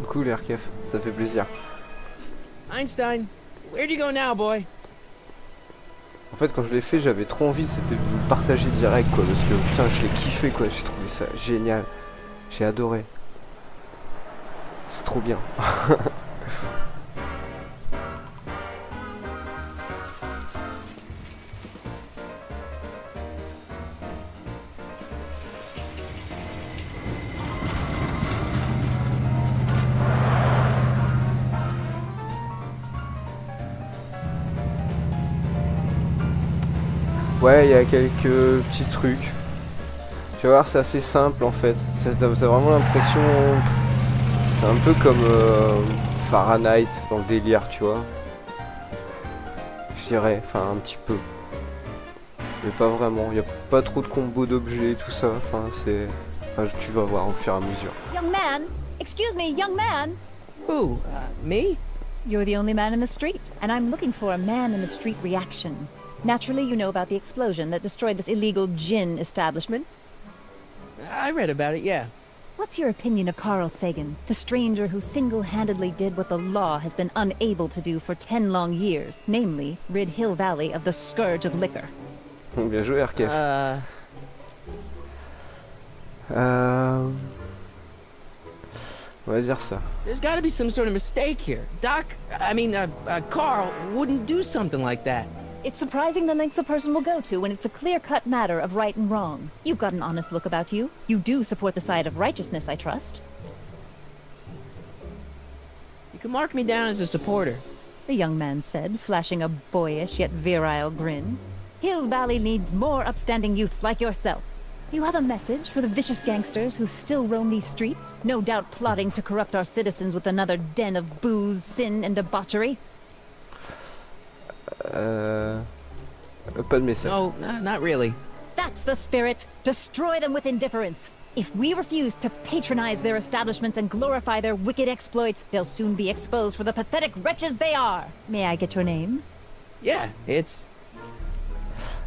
Cool, RKF, ça fait plaisir. Einstein, where'd you go now, boy? En fait, quand je l'ai fait, j'avais trop envie, c'était de vous le partager direct, quoi, parce que putain, je l'ai kiffé, quoi, j'ai trouvé ça génial. J'ai adoré. C'est trop bien. Ouais, il y a quelques petits trucs. Tu vas voir, c'est assez simple en fait. T'as vraiment l'impression... C'est un peu comme Fahrenheit dans le délire, tu vois. Je dirais, enfin un petit peu. Mais pas vraiment, il n'y a pas trop de combos d'objets, tout ça. Enfin, c'est... Enfin, tu vas voir au fur et à mesure. Young man! Excuse me, young man! Who? Me? You're the only man in the street, and I'm looking for a man in the street reaction. Naturally, you know about the explosion that destroyed this illegal gin establishment. I read about it, yeah. What's your opinion of Carl Sagan, the stranger who single-handedly did what the law has been unable to do for 10 long years, namely, rid Hill Valley of the scourge of liquor? Bien joué, RKF. On va dire ça. There's gotta be some sort of mistake here. Carl wouldn't do something like that. It's surprising the lengths a person will go to when it's a clear-cut matter of right and wrong. You've got an honest look about you. You do support the side of righteousness, I trust. You can mark me down as a supporter. The young man said, flashing a boyish yet virile grin. Hill Valley needs more upstanding youths like yourself. Do you have a message for the vicious gangsters who still roam these streets, no doubt plotting to corrupt our citizens with another den of booze, sin, and debauchery? Pas de message. No, not really. That's the spirit. Destroy them with indifference. If we refuse to patronize their establishments and glorify their wicked exploits, they'll soon be exposed for the pathetic wretches they are. May I get your name? Yeah, it's...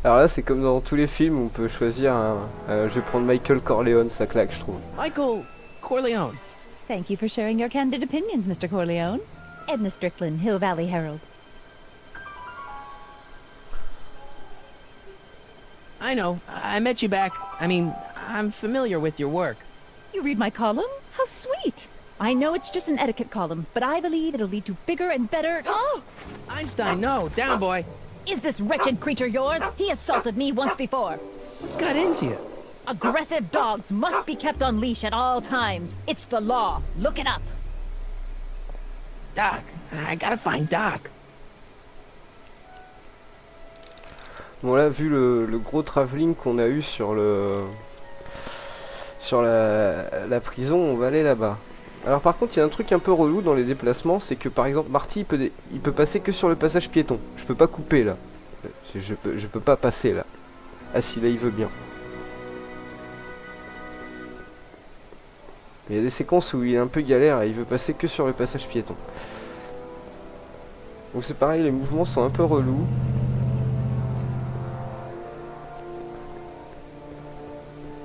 Alors là, c'est comme dans tous les films où on peut choisir un... je vais prendre Michael Corleone, ça claque, je trouve. Michael Corleone. Thank you for sharing your candid opinions, Mr. Corleone. Edna Strickland, Hill Valley Herald. I know. I met you back. I'm familiar with your work. You read my column? How sweet! I know it's just an etiquette column, but I believe it'll lead to bigger and better... Oh! Einstein, no. Down, boy. Is this wretched creature yours? He assaulted me once before. What's got into you? Aggressive dogs must be kept on leash at all times. It's the law. Look it up. Doc. I gotta find Doc. Bon là, vu le gros travelling qu'on a eu sur la prison, on va aller là-bas. Alors par contre, il y a un truc un peu relou dans les déplacements, c'est que par exemple, Marty, il peut passer que sur le passage piéton. Je peux pas couper là. Je peux pas passer là. Ah si, là il veut bien. Il y a des séquences où il est un peu galère et il veut passer que sur le passage piéton. Donc c'est pareil, les mouvements sont un peu relous.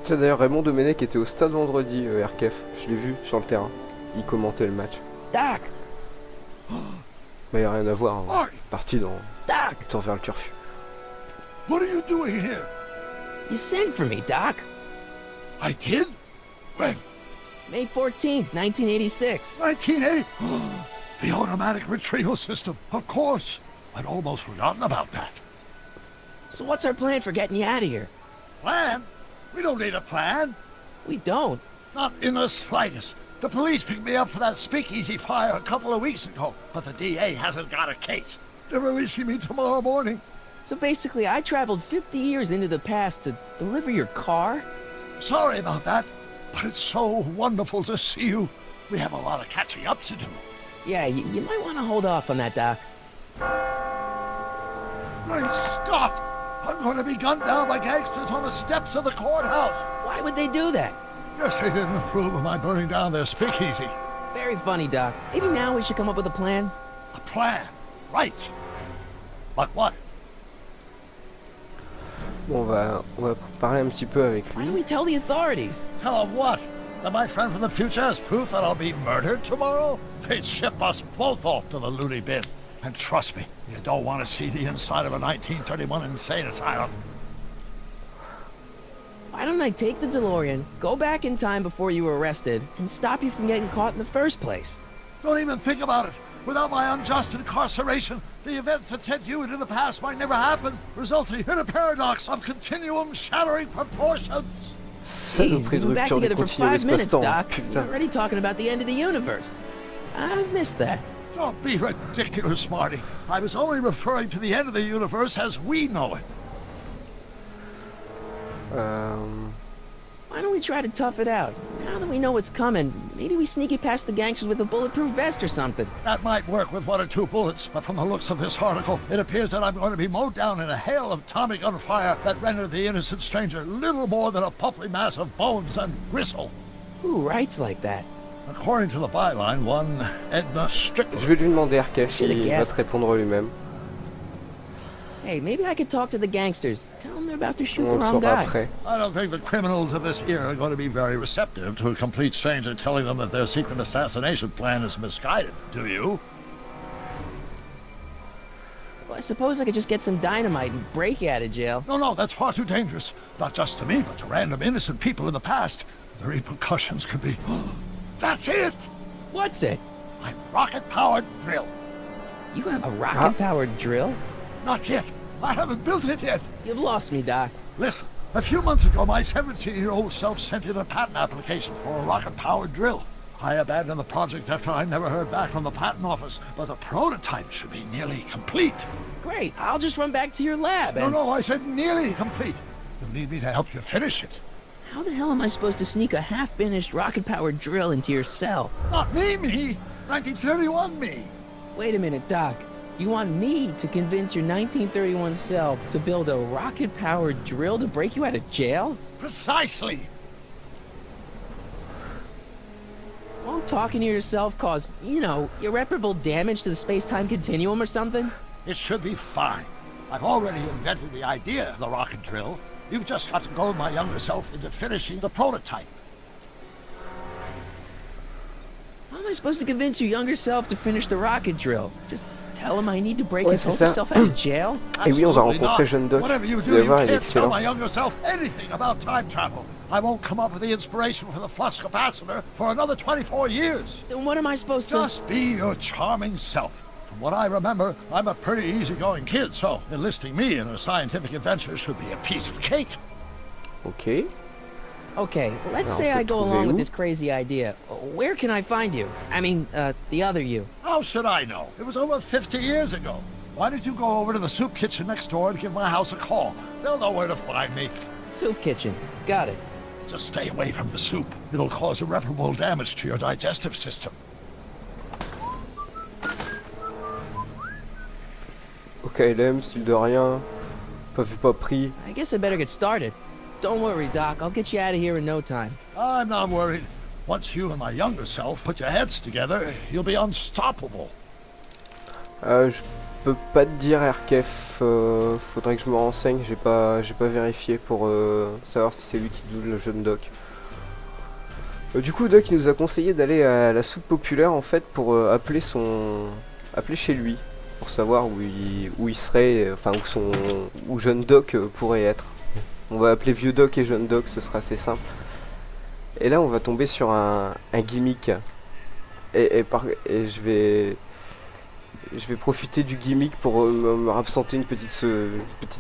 C'est d'ailleurs Raymond Domenech était au stade vendredi, RKF. Je l'ai vu sur le terrain. Il commentait le match. Doc! Mais il n'y a rien à voir. Hein. Parti dans Doc! le tour vers le turfu. What are you doing here? You sent for me, Doc. I did? When? May 14th, 1986. 1980? The automatic retrieval system, of course. I'd almost forgotten about that. So what's our plan for getting you out of here? Plan? We don't need a plan. We don't. Not in the slightest. The police picked me up for that speakeasy fire a couple of weeks ago, but the DA hasn't got a case. They're releasing me tomorrow morning. So basically, I traveled 50 years into the past to deliver your car? Sorry about that, but it's so wonderful to see you. We have a lot of catching up to do. Yeah, you might want to hold off on that, Doc. Great Scott! I'm going to be gunned down by gangsters on the steps of the courthouse. Why would they do that? Guess they didn't approve of my burning down their speakeasy. Very funny, Doc. Maybe now we should come up with a plan. A plan? Right. But what? Bon, on va parler un petit peu avec Why lui. don't we tell the authorities? Tell them what? That my friend from the future has proof that I'll be murdered tomorrow? They'd ship us both off to the loony bin. And trust me, you don't want to see the inside of a 1931 insane asylum. Why don't I take the DeLorean, go back in time before you were arrested, and stop you from getting caught in the first place? Don't even think about it. Without my unjust incarceration, the events that sent you into the past might never happen, resulting in a paradox of continuum-shattering proportions. Saloperie We've de been back rupture du together for continuum 5 minutes, espace-temps. Doc. We're Putain. already talking about the end of the universe. I've missed that. Don't be ridiculous, Marty. I was only referring to the end of the universe as we know it. Why don't we try to tough it out? Now that we know what's coming, maybe we sneak it past the gangsters with a bulletproof vest or something. That might work with 1 or 2 bullets, but from the looks of this article, it appears that I'm going to be mowed down in a hail of Tommy gun fire that rendered the innocent stranger little more than a puffy mass of bones and gristle. Who writes like that? According to the byline, one Edna Strickland. Je vais lui demander à Arkesh, Should've il va guessed. te répondre lui-même. Hey, maybe I could talk to the gangsters. Tell them they're about to shoot On the le wrong saura guy. après. I don't think the criminals of this era are going to be very receptive to a complete stranger telling them that their secret assassination plan is misguided, do you? Well, I suppose I could just get some dynamite and break you out of jail. No, that's far too dangerous. Not just to me, but to random innocent people in the past. The repercussions could be... That's it! What's it? My rocket-powered drill. You have a rocket-powered drill? Not yet. I haven't built it yet. You've lost me, Doc. Listen, a few months ago, my 17-year-old self sent in a patent application for a rocket-powered drill. I abandoned the project after I never heard back from the patent office, but the prototype should be nearly complete. Great, I'll just run back to your lab and... No, I said nearly complete. You'll need me to help you finish it. How the hell am I supposed to sneak a half-finished rocket-powered drill into your cell? Not me. 1931 me. Wait a minute, Doc. You want me to convince your 1931 self to build a rocket-powered drill to break you out of jail? Precisely. Won't talking to yourself cause, irreparable damage to the space-time continuum or something? It should be fine. I've already invented the idea of the rocket drill. You've just got to goad my younger self into finishing the prototype. How am I supposed to convince your younger self to finish the rocket drill? Just tell him I need to break Ouais, his c'est hope ça. self out of jail? Et oui, on va Absolutely rencontrer not. Jeune Doc. Whatever you Vous do, allez you voir, il est can't tell excellent. my younger self anything about time travel. I won't come up with the inspiration for the flux capacitor for another 24 years. Then what am I supposed to... Just be your charming self. From what I remember, I'm a pretty easygoing kid, so enlisting me in a scientific adventure should be a piece of cake. Ok. Okay, let's Alors, say on peut I go trouver along with où? this crazy idea. Where can I find you? I mean, the other you. How should I know? It was over 50 years ago. Why don't you go over to the soup kitchen next door and give my house a call? They'll know where to find me. Soup kitchen. Got it. Just stay away from the soup. It'll cause irreparable damage to your digestive system. Ok, LM, style de rien. Pas vu, pas pris. I guess I better get started. Don't worry, Doc. I'll get you out of here in no time. I'm not worried. Once you and my younger self put your heads together, you'll be unstoppable. Je peux pas te dire Arkef, faudrait que je me renseigne, j'ai pas vérifié pour savoir si c'est lui qui double le jeune Doc. Du coup Doc il nous a conseillé d'aller à la soupe populaire en fait pour appeler chez lui, pour savoir où il serait, enfin où jeune Doc pourrait être. On va appeler vieux Doc et jeune Doc, ce sera assez simple. Et là on va tomber sur un gimmick. Et je vais profiter du gimmick pour me absenter une petite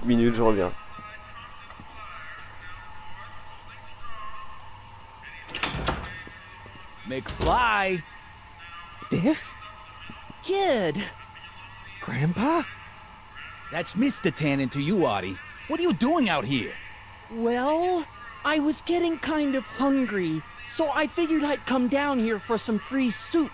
minute, je reviens. McFly! Biff? Kid! Grandpa? That's Mr. Tannen to you, Artie. What are you doing out here? Well, I was getting kind of hungry, so I figured I'd come down here for some free soup.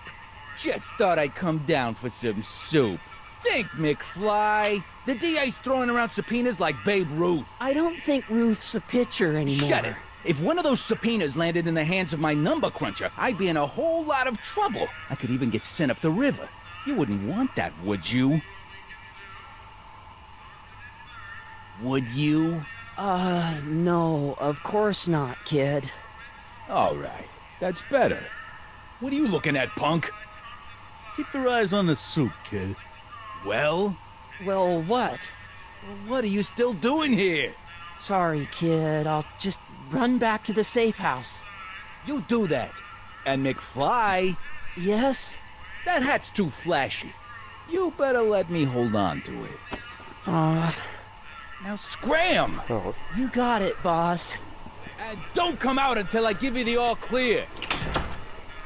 Just thought I'd come down for some soup. Think, McFly. The DA's throwing around subpoenas like Babe Ruth. I don't think Ruth's a pitcher anymore. Shut it. If one of those subpoenas landed in the hands of my number cruncher, I'd be in a whole lot of trouble. I could even get sent up the river. You wouldn't want that, would you? Would you? No, of course not, kid. All right. That's better. What are you looking at, punk? Keep your eyes on the soup, kid. Well? Well, what? What are you still doing here? Sorry, kid. I'll just run back to the safe house. You do that. And McFly, Yes? that hat's too flashy. You better let me hold on to it. Aw, Now scram! Alors, you got it, boss. And don't come out until I give you the all clear.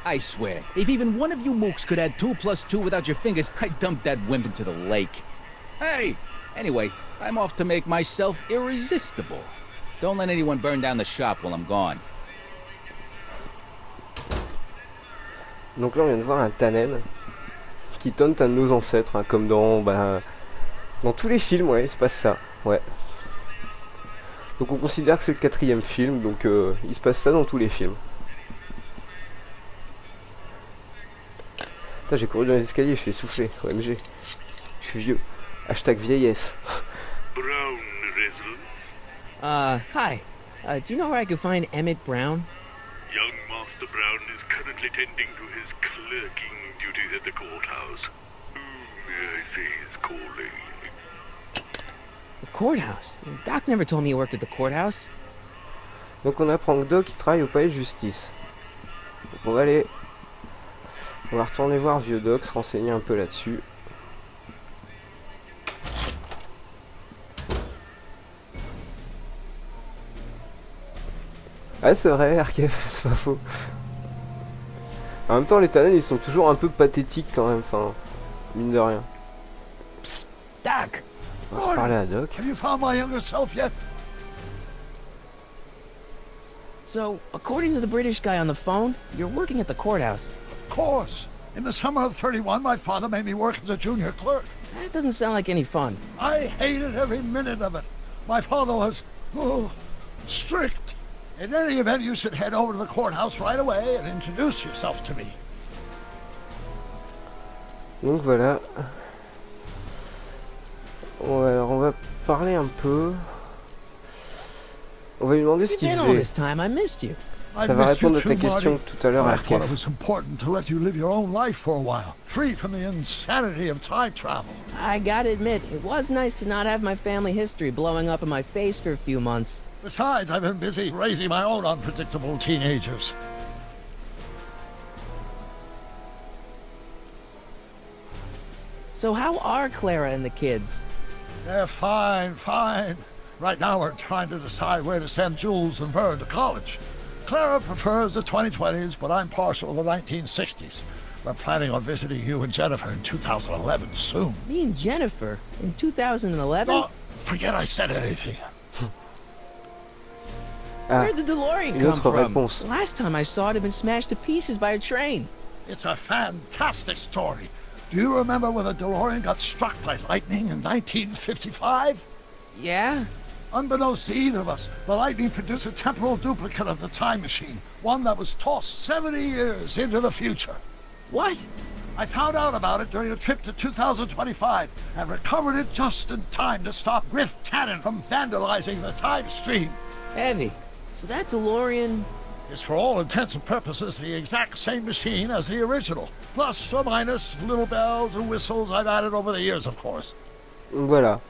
I swear, if even one of you mooks could add 2 plus 2 without your fingers, I'd dump that wimp into the lake. Hey! Anyway, I'm off to make myself irresistible. Don't let anyone burn down the shop while I'm gone. donc là on vient de voir un Tannen qui taunt un de nos ancêtres, hein, comme dans tous les films, ouais, il se passe ça, ouais. Donc on considère que c'est le 4e film, donc il se passe ça dans tous les films. Putain, j'ai couru dans les escaliers, je suis essoufflé, OMG. Je suis vieux. Hashtag vieillesse. Brown residence. Hi. Do you know where I could find Emmett Brown? Young Master Brown is currently tending to his clerking duties at the courthouse. Who may I say is calling? The courthouse? Doc never told me you worked at the courthouse. Donc on apprend que Doc il travaille au palais de justice. Donc on va retourner voir vieux Doc, se renseigner un peu là-dessus. Ah c'est vrai, Arkev, c'est pas faux. En même temps les Tannen ils sont toujours un peu pathétiques quand même, enfin, mine de rien. Doc! On va parler à Doc. Have you found my younger self yet? So, according to the British guy on the phone, you're working at the courthouse. Of course. In the summer of 31, my father made me work as a junior clerk. That doesn't sound like any fun. I hated every minute of it. My father was, strict. In any event, you should head over to the courthouse right away and introduce yourself to me. Donc voilà. Alors on va parler un peu. On va lui demander ce You've qu'il been all faisait. this time, I missed you. I Ça va missed you répondre à ta too, question Marty. tout à l'heure, I thought it Arkev. was important to let you live your own life for a while, free from the insanity of time travel. I gotta admit, it was nice to not have my family history blowing up in my face for a few months. Besides, I've been busy raising my own unpredictable teenagers. So how are Clara and the kids? They're fine, fine. Right now we're trying to decide where to send Jules and Vern to college. Clara prefers the 2020s, but I'm partial to the 1960s. We're planning on visiting you and Jennifer in 2011 soon. Me and Jennifer? In 2011? Oh, forget I said anything. Ah, Where'd the DeLorean une come autre from? réponse. Last time I saw it had been smashed to pieces by a train. It's a fantastic story. Do you remember when the DeLorean got struck by lightning in 1955? Yeah? Unbeknownst to either of us, the lightning produced a temporal duplicate of the time machine, one that was tossed 70 years into the future. What? I found out about it during a trip to 2025 and recovered it just in time to stop Griff Tannen from vandalizing the time stream. Heavy. So that DeLorean... It's for all intents and purposes the exact same machine as the original, plus or minus little bells and whistles I've added over the years, of course. Voilà.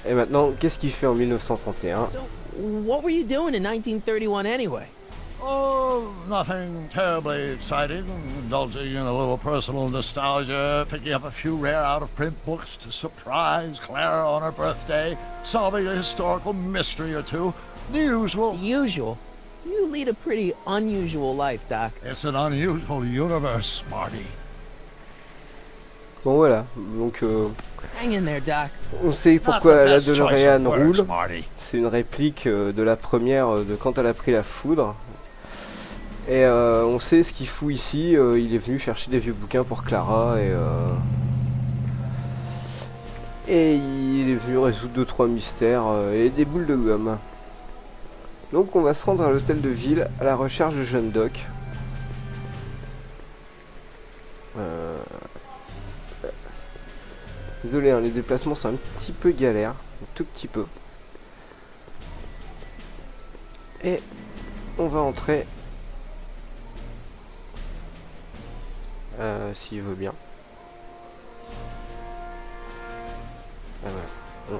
Et maintenant, qu'est-ce qu'il fait en 1931? So, what were you doing in 1931 anyway? Oh, nothing terribly exciting. Indulging in a little personal nostalgia, picking up a few rare out-of-print books to surprise Clara on her birthday, solving a historical mystery or two. The usual. Usual. You lead a pretty unusual life, Doc. It's an unusual universe, Marty. Bon voilà, donc Hang in there, Doc. on sait Not pourquoi the la best choice DeLorean of words, roule. Marty. C'est une réplique de la première, de quand elle a pris la foudre. Et on sait ce qu'il fout ici, il est venu chercher des vieux bouquins pour Clara et il est venu résoudre 2-3 mystères et des boules de gomme. Donc on va se rendre à l'hôtel de ville à la recherche de jeune Doc. Désolé, hein, les déplacements sont un petit peu galères, un tout petit peu. Et on va entrer S'il veut bien. Ah ouais.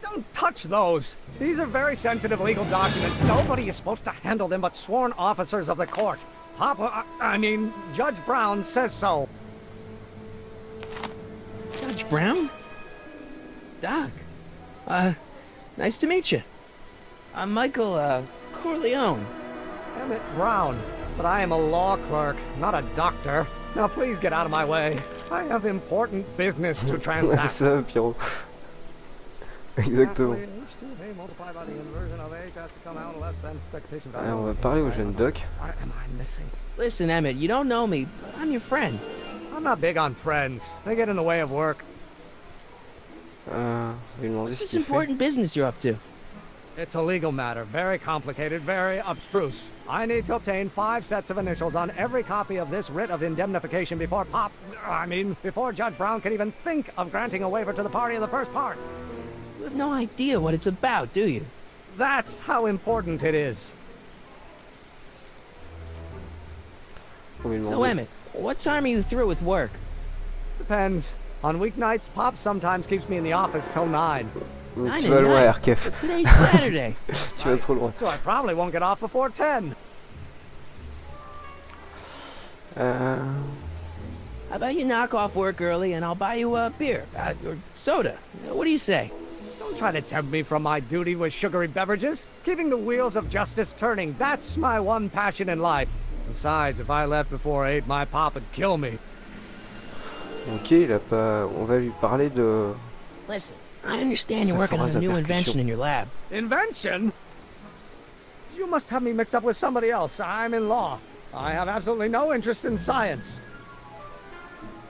Don't touch those! These are very sensitive legal documents. Nobody is supposed to handle them but sworn officers of the court. Papa, I mean, Judge Brown says so. Judge Brown? Doc. Nice to meet you. I'm Michael, Corleone. Emmett Brown. But I am a law clerk, not a doctor. Now please get out of my way. I have important business to C'est transact. ça, Pierrot. Exactement. Alors, on va parler au jeune doc. Listen, Emmett, you don't know me, but I'm your friend. I'm not big on friends. They get in the way of work. Je vais lui demander What's ce this qu'il fait. important business you're up to? It's a legal matter, very complicated, very abstruse. I need to obtain 5 sets of initials on every copy of this writ of indemnification before before Judge Brown can even think of granting a waiver to the party of the first part. You have no idea what it's about, do you? That's how important it is. On va lui So, demander. Emmett, what time are you through with work? Depends. On weeknights, Pop sometimes keeps me in the office till 9. Tu vas loin, Arkef. Today's Saturday. Tu vas trop loin. So I probably won't get off before 10. How about you knock off work early and I'll buy you a beer, or soda. What do you say? Don't try to tempt me from my duty with sugary beverages. Keeping the wheels of justice turning, that's my one passion in life. Besides, if I left before 8, my pop would kill me. Ok, il a pas. On va lui parler de. Listen, I understand you're Ça working on fera a new sa invention percussion. in your lab. Invention? You must have me mixed up with somebody else. I'm in law. I have absolutely no interest in science.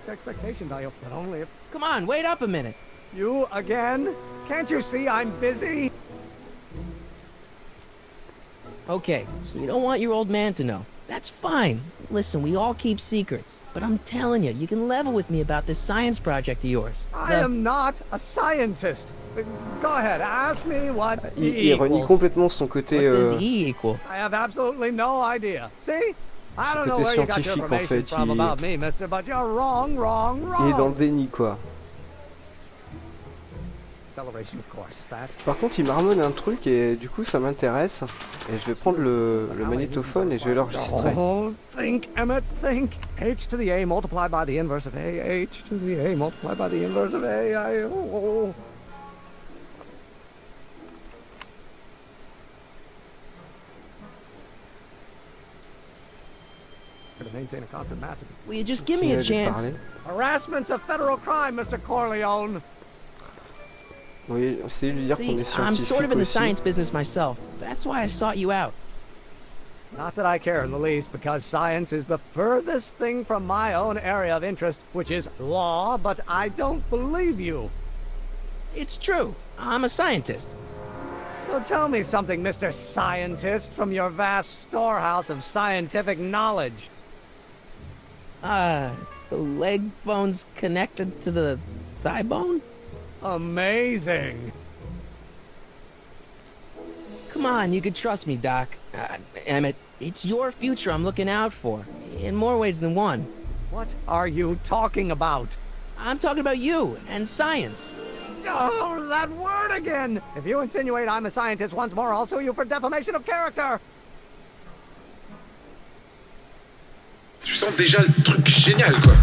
Expectation value, but only if Come on, wait up a minute. you again. Can't you see I'm busy? Okay, so you don't want your old man to know. That's fine. Listen, we all keep secrets. But I'm telling you, you can level with me about this science project of yours. I am not a scientist. Go ahead, ask me what Il renie equals. complètement son côté. What does E equal? I have absolutely no idea. See? I don't know côté where you got your scientifique, en information fait, from il- about me, mister, but you're wrong. Il est dans le déni, quoi. Acceleration, of course. That. Par contre, il marmonne un truc et du coup, ça m'intéresse. Et je vais prendre le magnétophone et je vais l'enregistrer. Oh, think, Emmett, think. H to the A multiplied by the inverse of A. H to the A multiplied by the inverse of A. Oh. To maintain a constant mass. Will you just give me a Continuez de chance? parler. Harassment's a federal crime, Mr. Corleone. Oui, essayez de lui dire qu'on See, est I'm sort of scientifique in the aussi. science business myself. That's why I sought you out. Not that I care in the least, because science is the furthest thing from my own area of interest, which is law, but I don't believe you. It's true. I'm a scientist. So tell me something, Mr. Scientist, from your vast storehouse of scientific knowledge. The leg bone's connected to the thigh bone? Amazing. Come on, you can trust me, Doc. Emmett, it's your future I'm looking out for, in more ways than one. What are you talking about? I'm talking about you and science. Oh, that word again! If you insinuate I'm a scientist once more, I'll sue you for defamation of character. Tu sens déjà le truc génial, quoi.